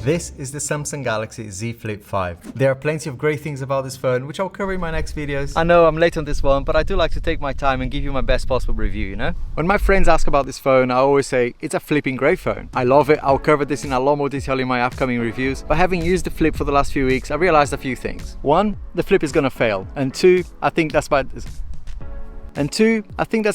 This is the Samsung Galaxy Z Flip 5. There are plenty of great things about this phone, which I'll cover in my next videos. I know I'm late on this one, but I do like to take my time and give you my best possible review, you know? When my friends ask about this phone, I always say, it's a flipping great phone. I love it, I'll cover this in a lot more detail in my upcoming reviews, but having used the Flip for the last few weeks, I realized a few things. One, the Flip is gonna fail, and two, I think that's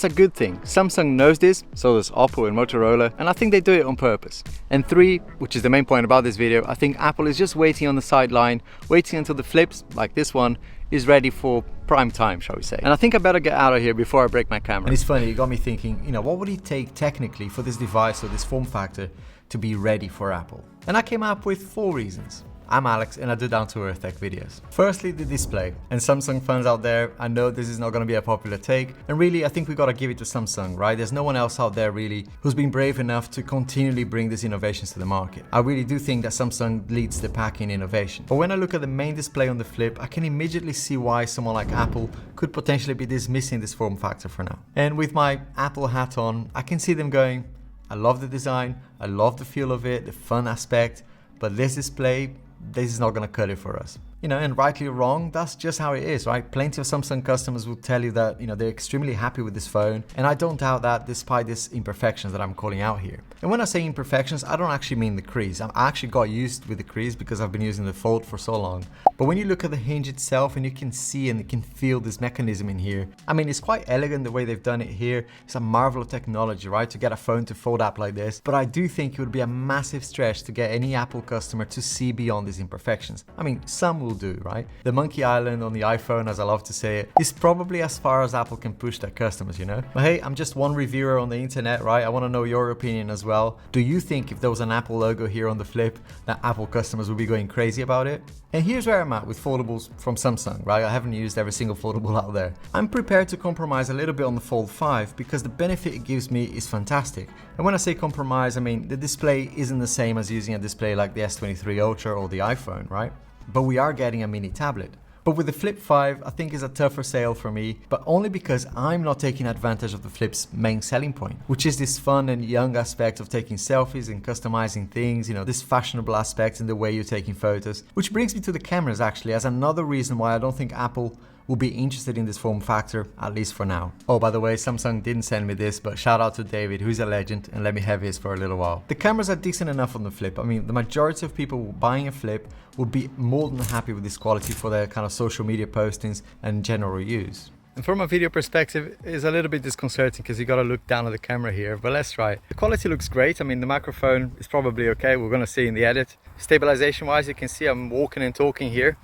a good thing. Samsung knows this, so does Oppo and Motorola, and I think they do it on purpose. And three, which is the main point about this video, I think Apple is just waiting on the sideline, waiting until the Flips, like this one, is ready for prime time, shall we say. And I think I better get out of here before I break my camera. And it's funny, it got me thinking, you know, what would it take technically for this device or this form factor to be ready for Apple? And I came up with 4 reasons. I'm Alex and I do down-to-earth tech videos. Firstly, the display. And Samsung fans out there, I know this is not going to be a popular take, and really I think we got to give it to Samsung, right? There's no one else out there really who's been brave enough to continually bring these innovations to the market. I really do think that Samsung leads the pack in innovation. But when I look at the main display on the Flip, I can immediately see why someone like Apple could potentially be dismissing this form factor for now. And with my Apple hat on, I can see them going, I love the design, I love the feel of it, the fun aspect, but this display, this is not going to cut it for us. You know, and rightly or wrong, that's just how it is, right? Plenty of Samsung customers will tell you that, you know, they're extremely happy with this phone, and I don't doubt that despite these imperfections that I'm calling out here. And when I say imperfections, I don't actually mean the crease. I actually got used with the crease because I've been using the Fold for so long. But when you look at the hinge itself and you can see and you can feel this mechanism in here, I mean, it's quite elegant the way they've done it here. It's a marvel of technology, right? To get a phone to fold up like this. But I do think it would be a massive stretch to get any Apple customer to see beyond these imperfections. I mean, some will do, right? The Monkey Island on the iPhone, as I love to say it, is probably as far as Apple can push their customers, you know? But hey, I'm just one reviewer on the internet, right? I want to know your opinion as well. Do you think if there was an Apple logo here on the Flip, that Apple customers would be going crazy about it? And here's where I'm at with foldables from Samsung, right? I haven't used every single foldable out there. I'm prepared to compromise a little bit on the Fold 5 because the benefit it gives me is fantastic. And when I say compromise, I mean the display isn't the same as using a display like the S23 Ultra or the iPhone, right? But we are getting a mini tablet. But with the Flip 5, I think it's a tougher sale for me, but only because I'm not taking advantage of the Flip's main selling point, which is this fun and young aspect of taking selfies and customizing things, you know, this fashionable aspect in the way you're taking photos. Which brings me to the cameras actually, as another reason why I don't think Apple will be interested in this form factor, at least for now. Oh, by the way, Samsung didn't send me this, but shout out to David, who's a legend, and let me have his for a little while. The cameras are decent enough on the Flip. I mean, the majority of people buying a Flip would be more than happy with this quality for their kind of social media postings and general use. And from a video perspective, it's a little bit disconcerting because you got to look down at the camera here, but let's try. The quality looks great. I mean, the microphone is probably okay. We're going to see in the edit. Stabilization wise, you can see I'm walking and talking here,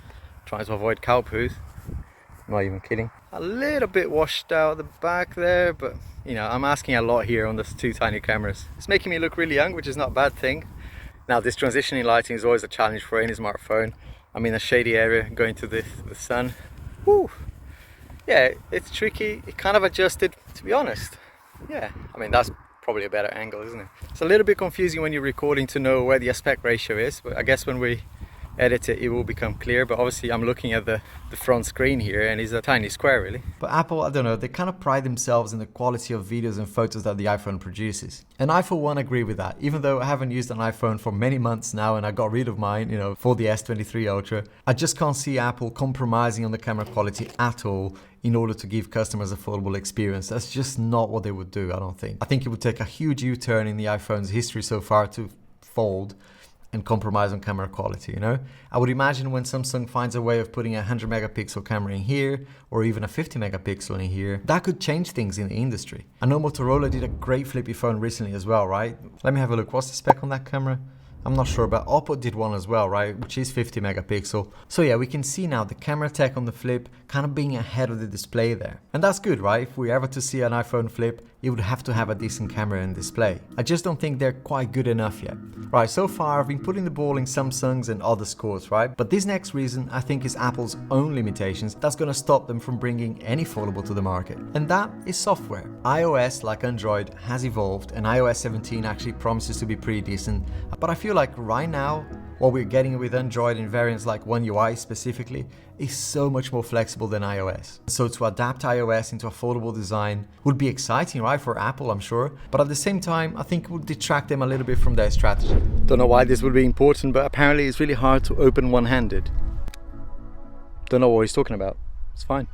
trying to avoid cow poos. Not even kidding. A little bit washed out the back there, but you know, I'm asking a lot here on those 2 tiny cameras. It's making me look really young, which is not a bad thing. Now, this transitioning lighting is always a challenge for any smartphone. I'm in a shady area going to the sun. Woo! Yeah, it's tricky. It kind of adjusted, to be honest. Yeah, I mean, that's probably a better angle, isn't it? It's a little bit confusing when you're recording to know where the aspect ratio is, but I guess when we edit it, it will become clear. But obviously I'm looking at the front screen here and it's a tiny square really. But Apple, I don't know, they kind of pride themselves in the quality of videos and photos that the iPhone produces. And I for one agree with that. Even though I haven't used an iPhone for many months now and I got rid of mine, you know, for the S23 Ultra, I just can't see Apple compromising on the camera quality at all in order to give customers a foldable experience. That's just not what they would do, I don't think. I think it would take a huge U-turn in the iPhone's history so far to fold and compromise on camera quality, you know? I would imagine when Samsung finds a way of putting a 100 megapixel camera in here, or even a 50 megapixel in here, that could change things in the industry. I know Motorola did a great flippy phone recently as well, right? Let me have a look. What's the spec on that camera? I'm not sure, but Oppo did one as well, right? Which is 50 megapixel. So yeah, we can see now the camera tech on the Flip kind of being ahead of the display there. And that's good, right? If we ever to see an iPhone Flip, it would have to have a decent camera and display. I just don't think they're quite good enough yet. Right, so far I've been putting the ball in Samsung's and others' courts, right? But this next reason I think is Apple's own limitations that's gonna stop them from bringing any foldable to the market. And that is software. iOS, like Android, has evolved and iOS 17 actually promises to be pretty decent, but I feel feel like right now, what we're getting with Android in variants like One UI specifically is so much more flexible than iOS. So to adapt iOS into a foldable design would be exciting, right, for Apple, I'm sure. But at the same time, I think it would detract them a little bit from their strategy. Don't know why this would be important, but apparently it's really hard to open one-handed. Don't know what he's talking about. It's fine.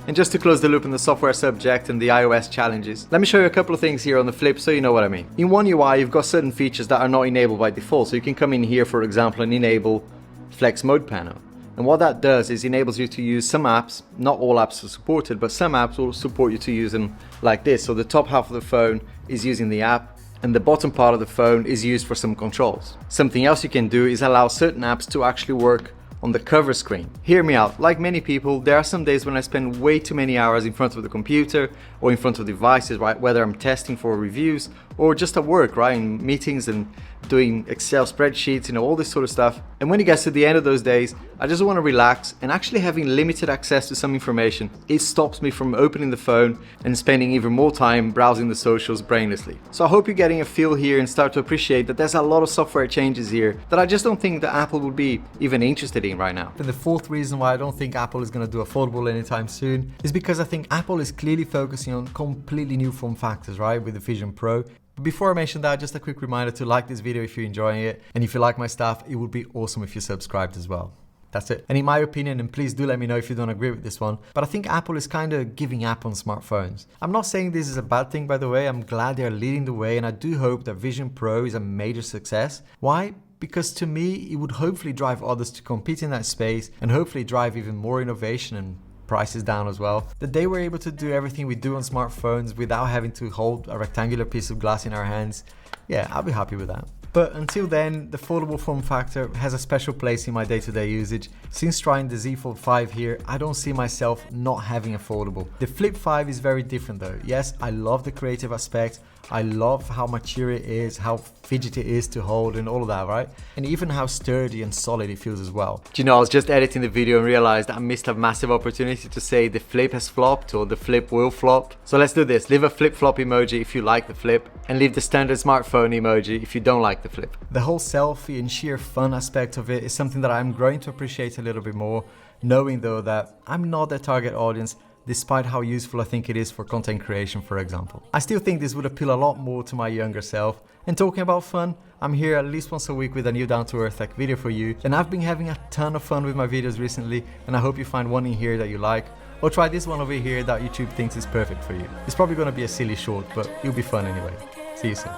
And just to close the loop on the software subject and the iOS challenges, let me show you a couple of things here on the flip so you know what I mean. In One UI, you've got certain features that are not enabled by default. So you can come in here, for example, and enable Flex Mode panel. And what that does is enables you to use some apps, not all apps are supported, but some apps will support you to use them like this. So the top half of the phone is using the app, and the bottom part of the phone is used for some controls. Something else you can do is allow certain apps to actually work on the cover screen. Hear me out, like many people, there are some days when I spend way too many hours in front of the computer or in front of devices, right? Whether I'm testing for reviews or just at work, right? In meetings and doing Excel spreadsheets, all this sort of stuff. And when it gets to the end of those days, I just want to relax, and actually having limited access to some information, it stops me from opening the phone and spending even more time browsing the socials brainlessly. So I hope you're getting a feel here and start to appreciate that there's a lot of software changes here that I just don't think that Apple would be even interested in right now. And the fourth reason why I don't think Apple is going to do a foldable anytime soon is because I think Apple is clearly focusing on completely new form factors, right, with the Vision Pro. But before I mention that, just a quick reminder to like this video if you're enjoying it, and if you like my stuff, it would be awesome if you subscribed as well. That's it. And in my opinion, and please do let me know if you don't agree with this one, but I think Apple is kind of giving up on smartphones. I'm not saying this is a bad thing, by the way. I'm glad they're leading the way, and I do hope that Vision Pro is a major success. Why? Because to me, it would hopefully drive others to compete in that space and hopefully drive even more innovation and prices down as well. That they were able to do everything we do on smartphones without having to hold a rectangular piece of glass in our hands. Yeah, I'll be happy with that. But until then, the foldable form factor has a special place in my day-to-day usage. Since trying the Z Fold 5 here, I don't see myself not having a foldable. The Flip 5 is very different though. Yes, I love the creative aspect. I love how mature it is, how fidgety it is to hold and all of that, right? And even how sturdy and solid it feels as well. Do you know, I was just editing the video and realized I missed a massive opportunity to say the flip has flopped or the flip will flop. So let's do this. Leave a flip-flop emoji if you like the flip, and leave the standard smartphone emoji if you don't like the flip. The whole selfie and sheer fun aspect of it is something that I'm growing to appreciate a little bit more, knowing though that I'm not their target audience, despite how useful I think it is for content creation, for example. I still think this would appeal a lot more to my younger self. And talking about fun, I'm here at least once a week with a new down-to-earth tech video for you, and I've been having a ton of fun with my videos recently, and I hope you find one in here that you like, or try this one over here that YouTube thinks is perfect for you. It's probably going to be a silly short, but it'll be fun anyway. See you soon.